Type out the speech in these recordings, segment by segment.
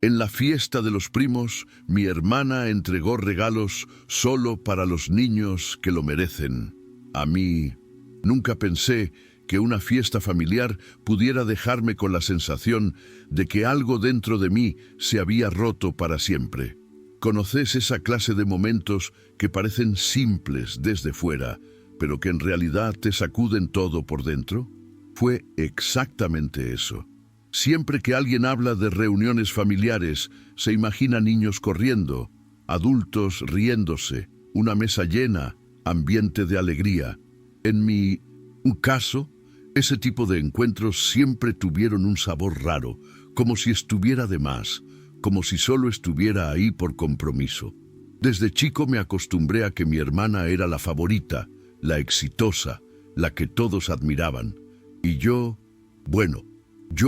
En la fiesta de los primos, mi hermana entregó regalos solo para los niños que lo merecen. A mí, nunca pensé que una fiesta familiar pudiera dejarme con la sensación de que algo dentro de mí se había roto para siempre. ¿Conoces esa clase de momentos que parecen simples desde fuera, pero que en realidad te sacuden todo por dentro? Fue exactamente eso. Siempre que alguien habla de reuniones familiares, se imagina niños corriendo, adultos riéndose, una mesa llena, ambiente de alegría. En mi caso, ese tipo de encuentros siempre tuvieron un sabor raro, como si estuviera de más, como si solo estuviera ahí por compromiso. Desde chico me acostumbré a que mi hermana era la favorita, la exitosa, la que todos admiraban. Y yo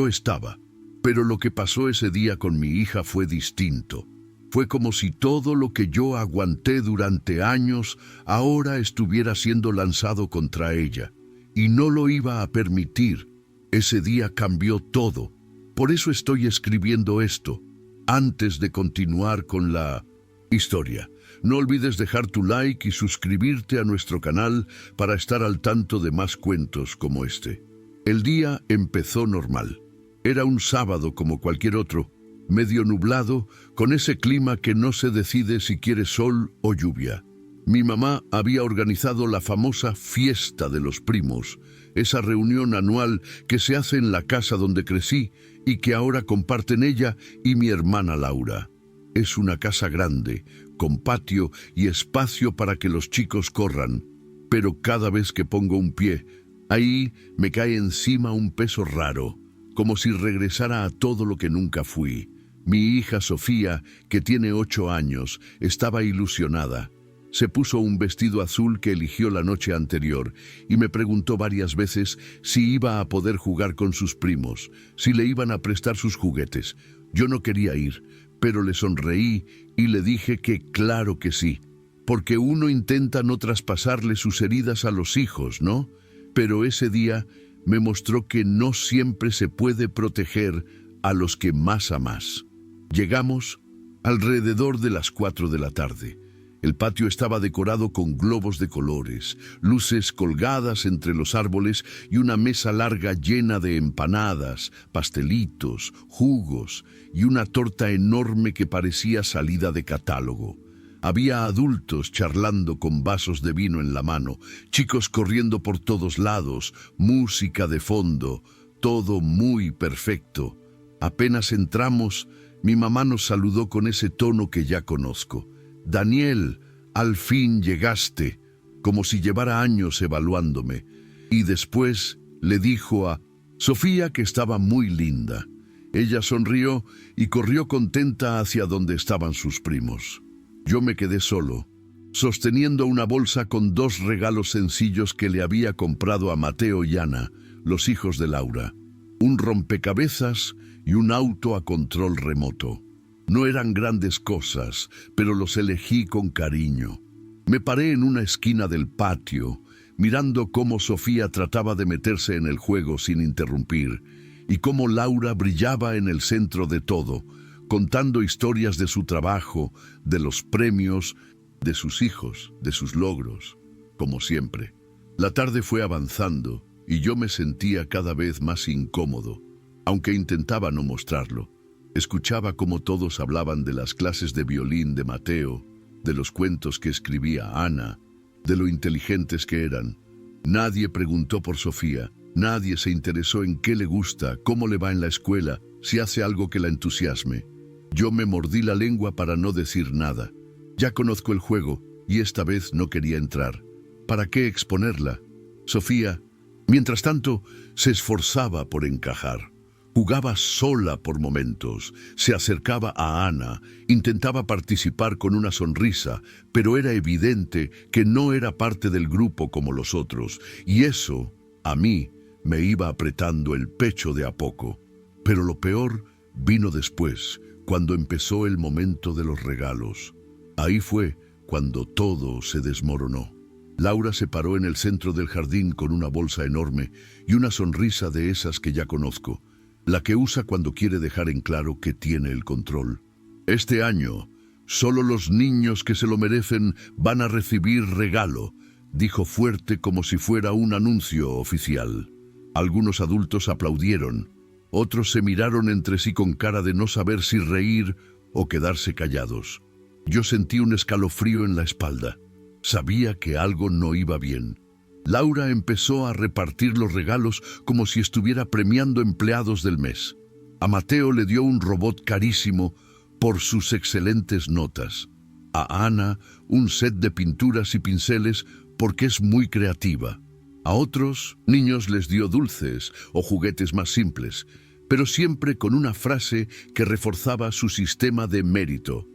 estaba. Pero lo que pasó ese día con mi hija fue distinto. Fue como si todo lo que yo aguanté durante años ahora estuviera siendo lanzado contra ella. Y no lo iba a permitir. Ese día cambió todo. Por eso estoy escribiendo esto. Antes de continuar con la historia, no olvides dejar tu like y suscribirte a nuestro canal para estar al tanto de más cuentos como este. El día empezó normal. Era un sábado como cualquier otro, medio nublado, con ese clima que no se decide si quiere sol o lluvia. Mi mamá había organizado la famosa fiesta de los primos, esa reunión anual que se hace en la casa donde crecí y que ahora comparten ella y mi hermana Laura. Es una casa grande, con patio y espacio para que los chicos corran, pero cada vez que pongo un pie, ahí me cae encima un peso raro, como si regresara a todo lo que nunca fui. Mi hija Sofía, que tiene 8 años, estaba ilusionada. Se puso un vestido azul que eligió la noche anterior y me preguntó varias veces si iba a poder jugar con sus primos, si le iban a prestar sus juguetes. Yo no quería ir, pero le sonreí y le dije que claro que sí, porque uno intenta no traspasarle sus heridas a los hijos, ¿no? Pero ese día me mostró que no siempre se puede proteger a los que más amas. Llegamos alrededor de las 4 de la tarde. El patio estaba decorado con globos de colores, luces colgadas entre los árboles y una mesa larga llena de empanadas, pastelitos, jugos y una torta enorme que parecía salida de catálogo. Había adultos charlando con vasos de vino en la mano, chicos corriendo por todos lados, música de fondo, todo muy perfecto. Apenas entramos, mi mamá nos saludó con ese tono que ya conozco. «Daniel, al fin llegaste», como si llevara años evaluándome. Y después le dijo a Sofía que estaba muy linda. Ella sonrió y corrió contenta hacia donde estaban sus primos. Yo me quedé solo, sosteniendo una bolsa con 2 regalos sencillos que le había comprado a Mateo y Ana, los hijos de Laura. Un rompecabezas y un auto a control remoto. No eran grandes cosas, pero los elegí con cariño. Me paré en una esquina del patio, mirando cómo Sofía trataba de meterse en el juego sin interrumpir, y cómo Laura brillaba en el centro de todo, contando historias de su trabajo, de los premios, de sus hijos, de sus logros, como siempre. La tarde fue avanzando y yo me sentía cada vez más incómodo, aunque intentaba no mostrarlo. Escuchaba cómo todos hablaban de las clases de violín de Mateo, de los cuentos que escribía Ana, de lo inteligentes que eran. Nadie preguntó por Sofía, nadie se interesó en qué le gusta, cómo le va en la escuela, si hace algo que la entusiasme. Yo me mordí la lengua para no decir nada. Ya conozco el juego y esta vez no quería entrar. ¿Para qué exponerla? Sofía, mientras tanto, se esforzaba por encajar. Jugaba sola por momentos, se acercaba a Ana, intentaba participar con una sonrisa, pero era evidente que no era parte del grupo como los otros, y eso, a mí, me iba apretando el pecho de a poco. Pero lo peor vino después, cuando empezó el momento de los regalos. Ahí fue cuando todo se desmoronó. Laura se paró en el centro del jardín con una bolsa enorme y una sonrisa de esas que ya conozco. la que usa cuando quiere dejar en claro que tiene el control. Este año, solo los niños que se lo merecen van a recibir regalo, dijo fuerte como si fuera un anuncio oficial. Algunos adultos aplaudieron, otros se miraron entre sí con cara de no saber si reír o quedarse callados. Yo sentí un escalofrío en la espalda. Sabía que algo no iba bien. Laura empezó a repartir los regalos como si estuviera premiando empleados del mes. A Mateo le dio un robot carísimo por sus excelentes notas. A Ana un set de pinturas y pinceles porque es muy creativa. A otros niños les dio dulces o juguetes más simples, pero siempre con una frase que reforzaba su sistema de mérito.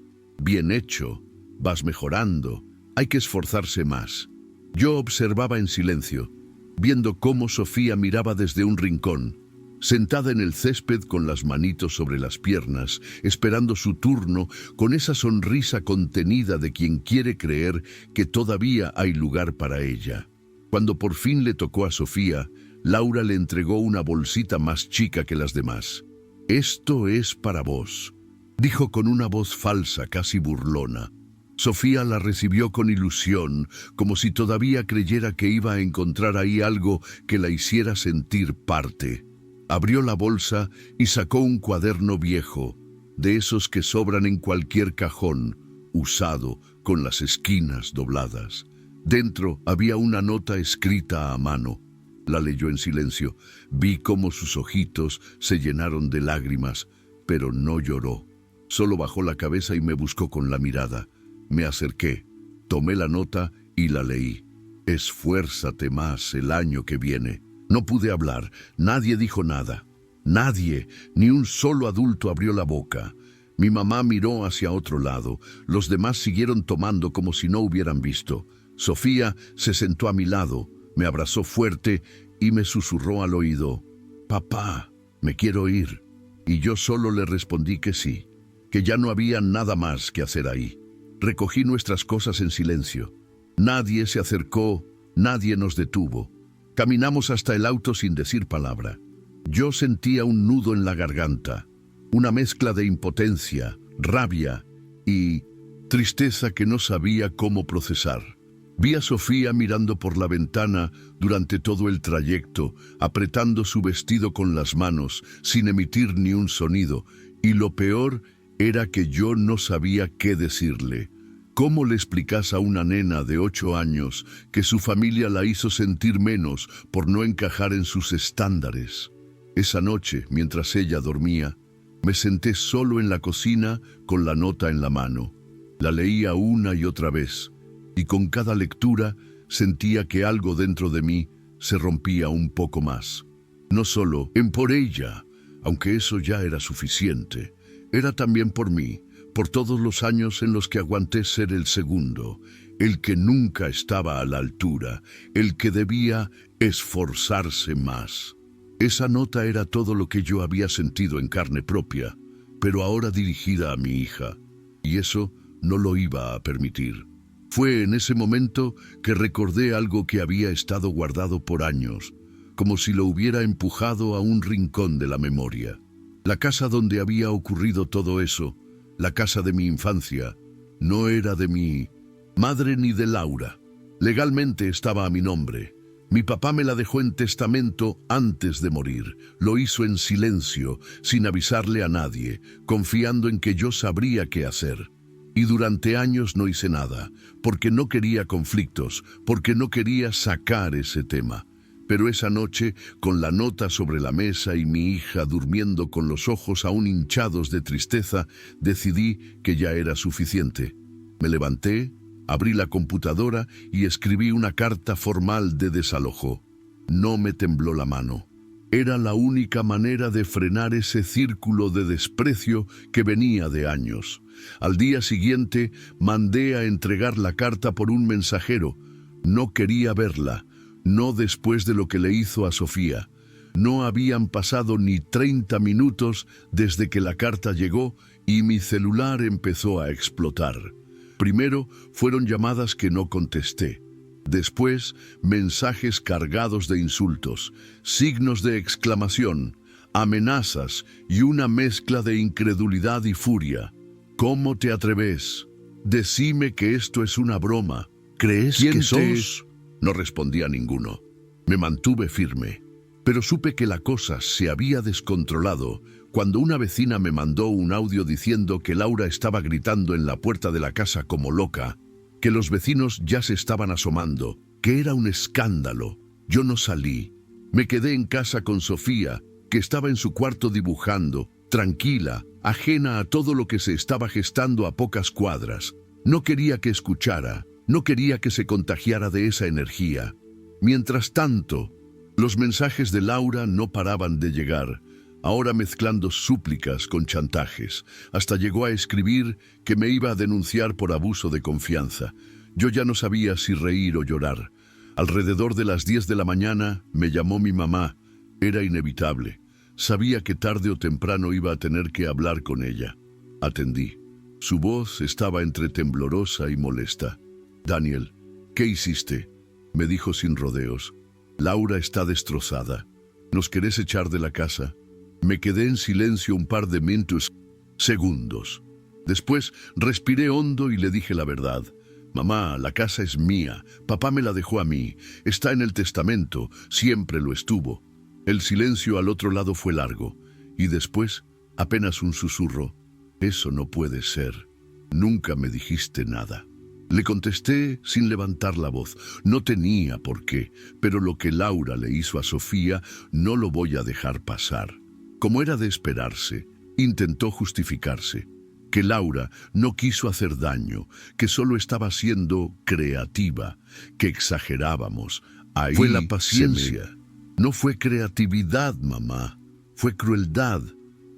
Bien hecho, vas mejorando, hay que esforzarse más. Yo observaba en silencio, viendo cómo Sofía miraba desde un rincón, sentada en el césped con las manitos sobre las piernas, esperando su turno, con esa sonrisa contenida de quien quiere creer que todavía hay lugar para ella. Cuando por fin le tocó a Sofía, Laura le entregó una bolsita más chica que las demás. «Esto es para vos», dijo con una voz falsa, casi burlona. Sofía la recibió con ilusión, como si todavía creyera que iba a encontrar ahí algo que la hiciera sentir parte. Abrió la bolsa y sacó un cuaderno viejo, de esos que sobran en cualquier cajón, usado, con las esquinas dobladas. Dentro había una nota escrita a mano. La leyó en silencio. Vi cómo sus ojitos se llenaron de lágrimas, pero no lloró. Solo bajó la cabeza y me buscó con la mirada. Me acerqué, tomé la nota y la leí. «Esfuérzate más el año que viene». No pude hablar, nadie dijo nada. Nadie, ni un solo adulto abrió la boca. Mi mamá miró hacia otro lado, los demás siguieron tomando como si no hubieran visto. Sofía se sentó a mi lado, me abrazó fuerte y me susurró al oído: «Papá, me quiero ir». Y yo solo le respondí que sí, que ya no había nada más que hacer ahí. Recogí nuestras cosas en silencio. Nadie se acercó, nadie nos detuvo. Caminamos hasta el auto sin decir palabra. Yo sentía un nudo en la garganta, una mezcla de impotencia, rabia y tristeza que no sabía cómo procesar. Vi a Sofía mirando por la ventana durante todo el trayecto, apretando su vestido con las manos, sin emitir ni un sonido, y lo peor era que yo no sabía qué decirle. ¿Cómo le explicas a una nena de 8 años que su familia la hizo sentir menos por no encajar en sus estándares? Esa noche, mientras ella dormía, me senté solo en la cocina con la nota en la mano. La leía una y otra vez, y con cada lectura sentía que algo dentro de mí se rompía un poco más. No solo por ella, aunque eso ya era suficiente, era también por mí, por todos los años en los que aguanté ser el segundo, el que nunca estaba a la altura, el que debía esforzarse más. Esa nota era todo lo que yo había sentido en carne propia, pero ahora dirigida a mi hija, y eso no lo iba a permitir. Fue en ese momento que recordé algo que había estado guardado por años, como si lo hubiera empujado a un rincón de la memoria. La casa donde había ocurrido todo eso, la casa de mi infancia, no era de mi madre ni de Laura. Legalmente estaba a mi nombre. Mi papá me la dejó en testamento antes de morir. Lo hizo en silencio, sin avisarle a nadie, confiando en que yo sabría qué hacer. Y durante años no hice nada, porque no quería conflictos, porque no quería sacar ese tema. Pero esa noche, con la nota sobre la mesa y mi hija durmiendo con los ojos aún hinchados de tristeza, decidí que ya era suficiente. Me levanté, abrí la computadora y escribí una carta formal de desalojo. No me tembló la mano. Era la única manera de frenar ese círculo de desprecio que venía de años. Al día siguiente, mandé a entregar la carta por un mensajero. No quería verla. No después de lo que le hizo a Sofía. No habían pasado ni 30 minutos desde que la carta llegó y mi celular empezó a explotar. Primero fueron llamadas que no contesté. Después, mensajes cargados de insultos, signos de exclamación, amenazas y una mezcla de incredulidad y furia. ¿Cómo te atreves? Decime que esto es una broma. ¿Crees que sos? No respondía ninguno. Me mantuve firme, pero supe que la cosa se había descontrolado cuando una vecina me mandó un audio diciendo que Laura estaba gritando en la puerta de la casa como loca, que los vecinos ya se estaban asomando, que era un escándalo. Yo no salí. Me quedé en casa con Sofía, que estaba en su cuarto dibujando, tranquila, ajena a todo lo que se estaba gestando a pocas cuadras. No quería que escuchara, no quería que se contagiara de esa energía. Mientras tanto, los mensajes de Laura no paraban de llegar, ahora mezclando súplicas con chantajes. Hasta llegó a escribir que me iba a denunciar por abuso de confianza. Yo ya no sabía si reír o llorar. Alrededor de las 10 de la mañana me llamó mi mamá. Era inevitable. Sabía que tarde o temprano iba a tener que hablar con ella. Atendí. Su voz estaba entre temblorosa y molesta. «Daniel, ¿qué hiciste?», me dijo sin rodeos. «Laura está destrozada. ¿Nos querés echar de la casa?». Me quedé en silencio un par de segundos. Después respiré hondo y le dije la verdad. «Mamá, la casa es mía. Papá me la dejó a mí. Está en el testamento. Siempre lo estuvo». El silencio al otro lado fue largo. Y después, apenas un susurro. «Eso no puede ser. Nunca me dijiste nada». Le contesté sin levantar la voz. No tenía por qué, pero lo que Laura le hizo a Sofía no lo voy a dejar pasar. Como era de esperarse, intentó justificarse. Que Laura no quiso hacer daño, que solo estaba siendo creativa, que exagerábamos. Ahí fue la paciencia. No fue creatividad, mamá. Fue crueldad.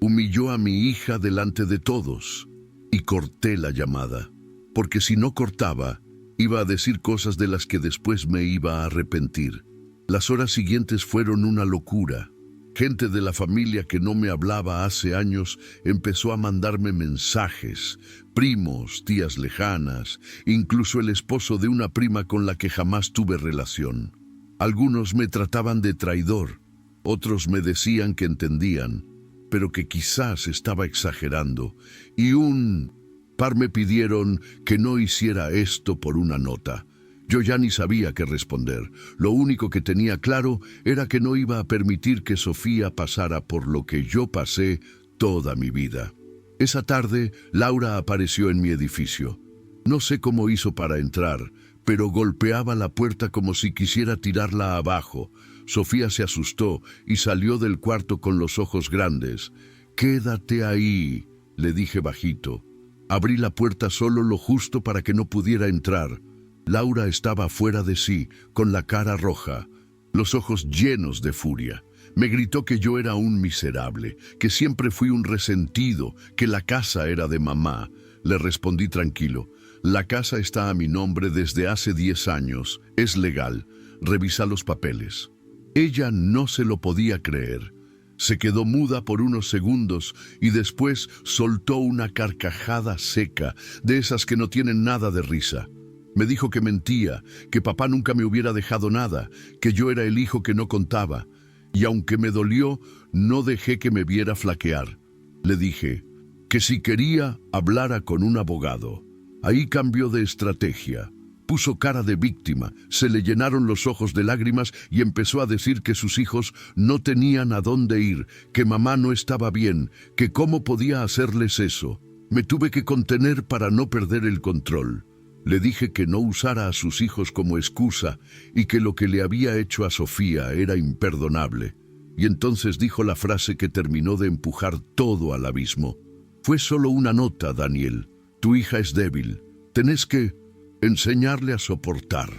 Humilló a mi hija delante de todos. Y corté la llamada. Porque si no cortaba, iba a decir cosas de las que después me iba a arrepentir. Las horas siguientes fueron una locura. Gente de la familia que no me hablaba hace años empezó a mandarme mensajes. Primos, tías lejanas, incluso el esposo de una prima con la que jamás tuve relación. Algunos me trataban de traidor, otros me decían que entendían, pero que quizás estaba exagerando, y un par me pidieron que no hiciera esto por una nota. Yo ya ni sabía qué responder. Lo único que tenía claro era que no iba a permitir que Sofía pasara por lo que yo pasé toda mi vida. Esa tarde, Laura apareció en mi edificio. No sé cómo hizo para entrar, pero golpeaba la puerta como si quisiera tirarla abajo. Sofía se asustó y salió del cuarto con los ojos grandes. «Quédate ahí», le dije bajito. Abrí la puerta solo lo justo para que no pudiera entrar. Laura estaba fuera de sí, con la cara roja, los ojos llenos de furia. Me gritó que yo era un miserable, que siempre fui un resentido, que la casa era de mamá. Le respondí tranquilo. «La casa está a mi nombre desde hace 10 años. Es legal. Revisa los papeles». Ella no se lo podía creer. Se quedó muda por unos segundos y después soltó una carcajada seca, de esas que no tienen nada de risa. Me dijo que mentía, que papá nunca me hubiera dejado nada, que yo era el hijo que no contaba. Y aunque me dolió, no dejé que me viera flaquear. Le dije que si quería, hablara con un abogado. Ahí cambió de estrategia. Puso cara de víctima, se le llenaron los ojos de lágrimas y empezó a decir que sus hijos no tenían a dónde ir, que mamá no estaba bien, que cómo podía hacerles eso. Me tuve que contener para no perder el control. Le dije que no usara a sus hijos como excusa y que lo que le había hecho a Sofía era imperdonable. Y entonces dijo la frase que terminó de empujar todo al abismo. «Fue solo una nota, Daniel. Tu hija es débil. Tenés que enseñarle a soportar».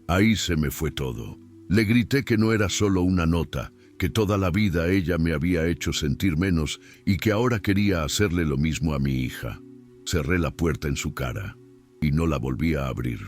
Ahí se me fue todo. Le grité que no era solo una nota, que toda la vida ella me había hecho sentir menos y que ahora quería hacerle lo mismo a mi hija. Cerré la puerta en su cara y no la volví a abrir.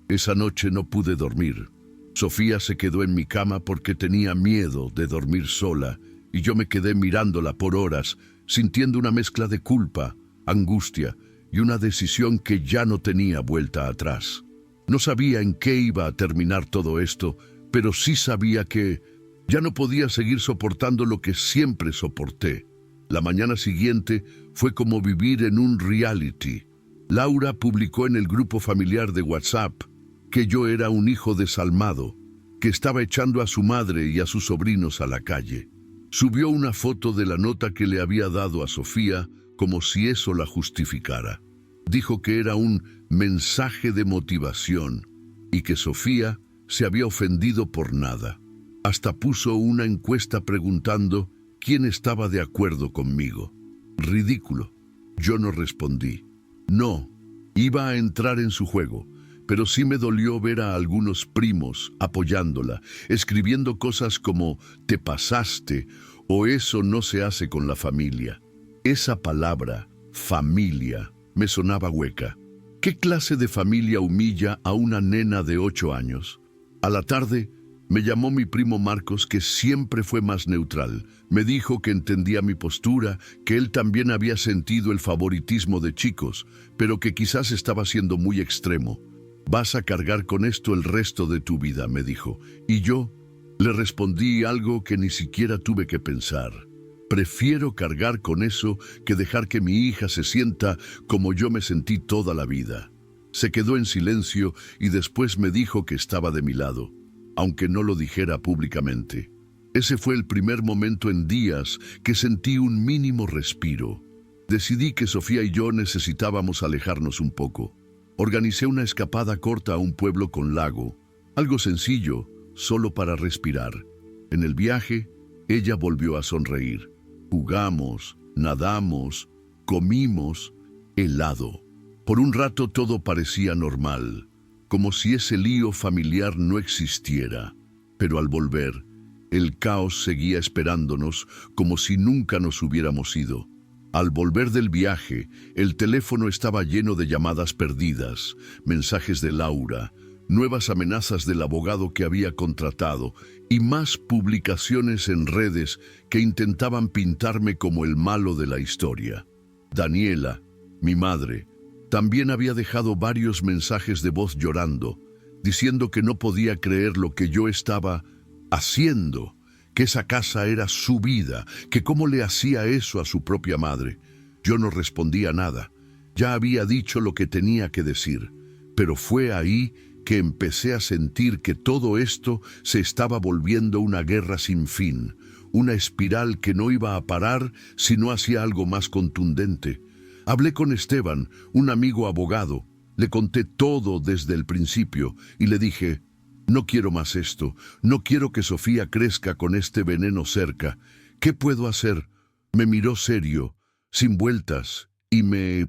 Esa noche no pude dormir. Sofía se quedó en mi cama porque tenía miedo de dormir sola y yo me quedé mirándola por horas, sintiendo una mezcla de culpa, angustia y una decisión que ya no tenía vuelta atrás. No sabía en qué iba a terminar todo esto, pero sí sabía que Ya no podía seguir soportando lo que siempre soporté. La mañana siguiente fue como vivir en un reality. Laura publicó en el grupo familiar de WhatsApp que yo era un hijo desalmado, que estaba echando a su madre y a sus sobrinos a la calle. Subió una foto de la nota que le había dado a Sofía como si eso la justificara. Dijo que era un mensaje de motivación y que Sofía se había ofendido por nada. Hasta puso una encuesta preguntando quién estaba de acuerdo conmigo. Ridículo. Yo no respondí. No, iba a entrar en su juego, pero sí me dolió ver a algunos primos apoyándola, escribiendo cosas como «te pasaste» o «eso no se hace con la familia». Esa palabra, familia, me sonaba hueca. ¿Qué clase de familia humilla a una nena de 8 años? A la tarde, me llamó mi primo Marcos, que siempre fue más neutral. Me dijo que entendía mi postura, que él también había sentido el favoritismo de chicos, pero que quizás estaba siendo muy extremo. «Vas a cargar con esto el resto de tu vida», me dijo. Y yo le respondí algo que ni siquiera tuve que pensar. Prefiero cargar con eso que dejar que mi hija se sienta como yo me sentí toda la vida. Se quedó en silencio y después me dijo que estaba de mi lado, aunque no lo dijera públicamente. Ese fue el primer momento en días que sentí un mínimo respiro. Decidí que Sofía y yo necesitábamos alejarnos un poco. Organicé una escapada corta a un pueblo con lago, algo sencillo, solo para respirar. En el viaje, ella volvió a sonreír. Jugamos, nadamos, comimos helado. Por un rato todo parecía normal, como si ese lío familiar no existiera. Pero al volver, el caos seguía esperándonos como si nunca nos hubiéramos ido. Al volver del viaje, el teléfono estaba lleno de llamadas perdidas, mensajes de Laura, nuevas amenazas del abogado que había contratado y más publicaciones en redes que intentaban pintarme como el malo de la historia. Daniela, mi madre, también había dejado varios mensajes de voz llorando, diciendo que no podía creer lo que yo estaba haciendo, que esa casa era su vida, que cómo le hacía eso a su propia madre. Yo no respondía nada. Ya había dicho lo que tenía que decir, pero fue ahí que empecé a sentir que todo esto se estaba volviendo una guerra sin fin, una espiral que no iba a parar si no hacía algo más contundente. Hablé con Esteban, un amigo abogado, le conté todo desde el principio y le dije: «No quiero más esto, no quiero que Sofía crezca con este veneno cerca. ¿Qué puedo hacer?». Me miró serio, sin vueltas, y me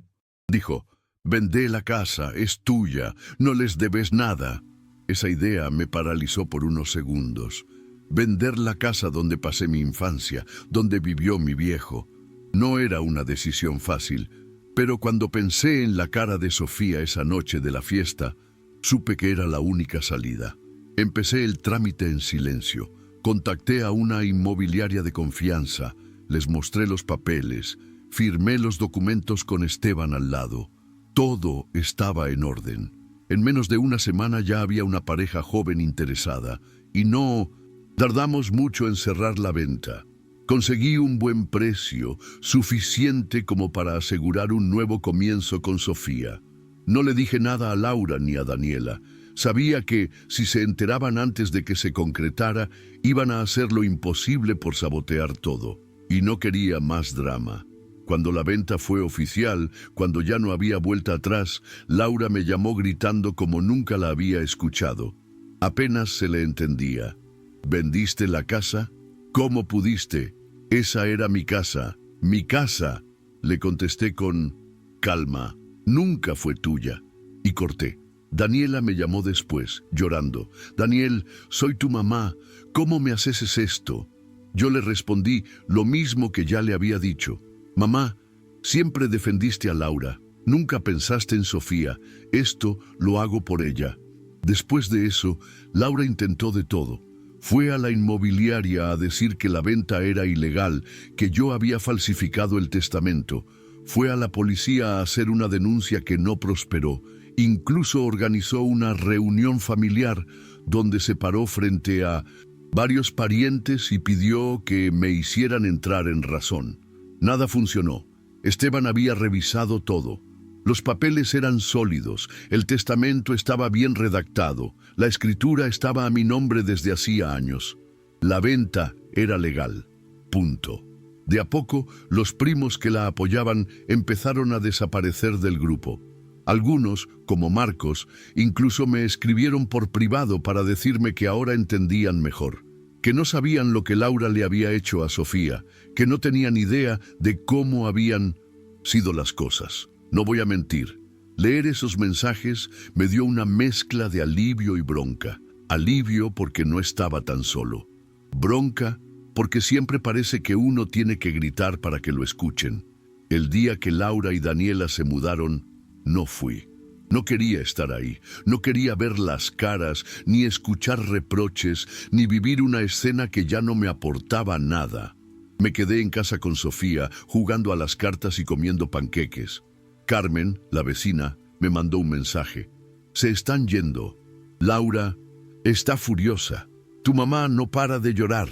dijo: «Vendé la casa, es tuya, no les debes nada». Esa idea me paralizó por unos segundos. Vender la casa donde pasé mi infancia, donde vivió mi viejo. No era una decisión fácil, pero cuando pensé en la cara de Sofía esa noche de la fiesta, supe que era la única salida. Empecé el trámite en silencio. Contacté a una inmobiliaria de confianza, les mostré los papeles, firmé los documentos con Esteban al lado. Todo estaba en orden. En menos de una semana ya había una pareja joven interesada y no tardamos mucho en cerrar la venta. Conseguí un buen precio, suficiente como para asegurar un nuevo comienzo con Sofía. No le dije nada a Laura ni a Daniela. Sabía que, si se enteraban antes de que se concretara, iban a hacer lo imposible por sabotear todo. Y no quería más drama. Cuando la venta fue oficial, cuando ya no había vuelta atrás, Laura me llamó gritando como nunca la había escuchado. Apenas se le entendía. «¿Vendiste la casa? ¿Cómo pudiste? Esa era mi casa, mi casa». Le contesté con calma: «Nunca fue tuya». Y corté. Daniela me llamó después, llorando: «Daniel, soy tu mamá, ¿cómo me haces esto?». Yo le respondí lo mismo que ya le había dicho: «Mamá, siempre defendiste a Laura, nunca pensaste en Sofía, esto lo hago por ella». Después de eso, Laura intentó de todo. Fue a la inmobiliaria a decir que la venta era ilegal, que yo había falsificado el testamento. Fue a la policía a hacer una denuncia que no prosperó. Incluso organizó una reunión familiar donde se paró frente a varios parientes y pidió que me hicieran entrar en razón. Nada funcionó. Esteban había revisado todo. Los papeles eran sólidos, el testamento estaba bien redactado, la escritura estaba a mi nombre desde hacía años. La venta era legal. Punto. De a poco, los primos que la apoyaban empezaron a desaparecer del grupo. Algunos, como Marcos, incluso me escribieron por privado para decirme que ahora entendían mejor, que no sabían lo que Laura le había hecho a Sofía, que no tenían idea de cómo habían sido las cosas. No voy a mentir, leer esos mensajes me dio una mezcla de alivio y bronca. Alivio porque no estaba tan solo. Bronca porque siempre parece que uno tiene que gritar para que lo escuchen. El día que Laura y Daniela se mudaron, no fui. No quería estar ahí, no quería ver las caras, ni escuchar reproches, ni vivir una escena que ya no me aportaba nada. Me quedé en casa con Sofía, jugando a las cartas y comiendo panqueques. Carmen, la vecina, me mandó un mensaje. Se están yendo. Laura está furiosa. Tu mamá no para de llorar.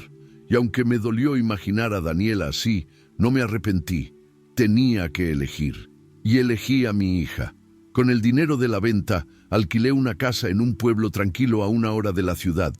Y aunque me dolió imaginar a Daniela así, no me arrepentí. Tenía que elegir. Y elegí a mi hija. Con el dinero de la venta, alquilé una casa en un pueblo tranquilo a 1 hora de la ciudad.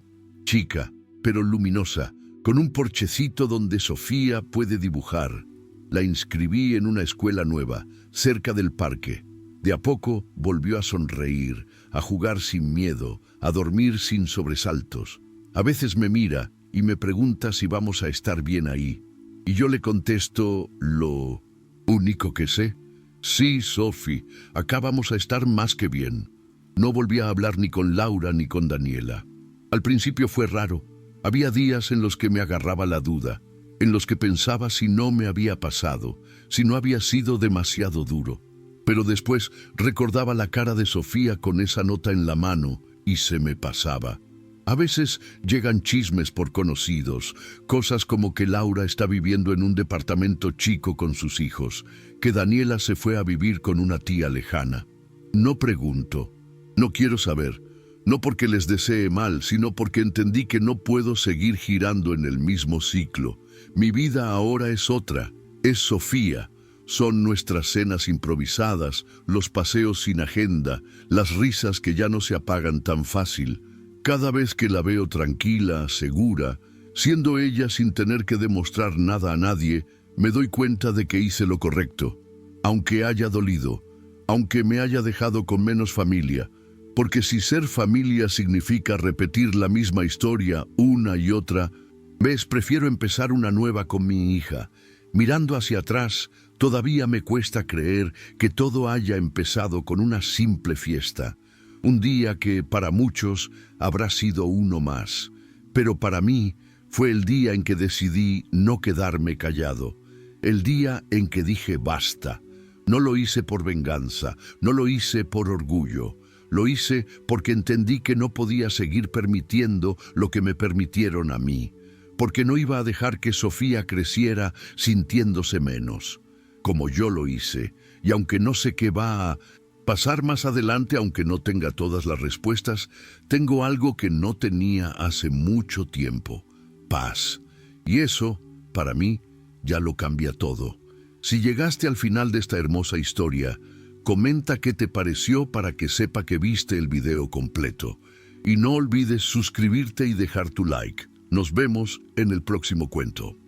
Chica, pero luminosa, con un porchecito donde Sofía puede dibujar. La inscribí en una escuela nueva, cerca del parque. De a poco volvió a sonreír, a jugar sin miedo, a dormir sin sobresaltos. A veces me mira y me pregunta si vamos a estar bien ahí. Y yo le contesto lo único que sé. Sí, Sofi, acá vamos a estar más que bien. No volví a hablar ni con Laura ni con Daniela. Al principio fue raro. Había días en los que me agarraba la duda, en los que pensaba si no me había pasado, si no había sido demasiado duro. Pero después recordaba la cara de Sofía con esa nota en la mano y se me pasaba. A veces llegan chismes por conocidos, cosas como que Laura está viviendo en un departamento chico con sus hijos, que Daniela se fue a vivir con una tía lejana. No pregunto, no quiero saber, no porque les desee mal, sino porque entendí que no puedo seguir girando en el mismo ciclo. Mi vida ahora es otra, es Sofía. Son nuestras cenas improvisadas, los paseos sin agenda, las risas que ya no se apagan tan fácil. Cada vez que la veo tranquila, segura, siendo ella sin tener que demostrar nada a nadie, me doy cuenta de que hice lo correcto, aunque haya dolido, aunque me haya dejado con menos familia, porque si ser familia significa repetir la misma historia una y otra, prefiero empezar una nueva con mi hija. Mirando hacia atrás, todavía me cuesta creer que todo haya empezado con una simple fiesta. Un día que para muchos habrá sido uno más, pero para mí fue el día en que decidí no quedarme callado, el día en que dije basta. No lo hice por venganza, no lo hice por orgullo, lo hice porque entendí que no podía seguir permitiendo lo que me permitieron a mí, porque no iba a dejar que Sofía creciera sintiéndose menos, como yo lo hice, y aunque no sé qué va a pasar más adelante, aunque no tenga todas las respuestas, tengo algo que no tenía hace mucho tiempo: paz. Y eso, para mí, ya lo cambia todo. Si llegaste al final de esta hermosa historia, comenta qué te pareció para que sepa que viste el video completo. Y no olvides suscribirte y dejar tu like. Nos vemos en el próximo cuento.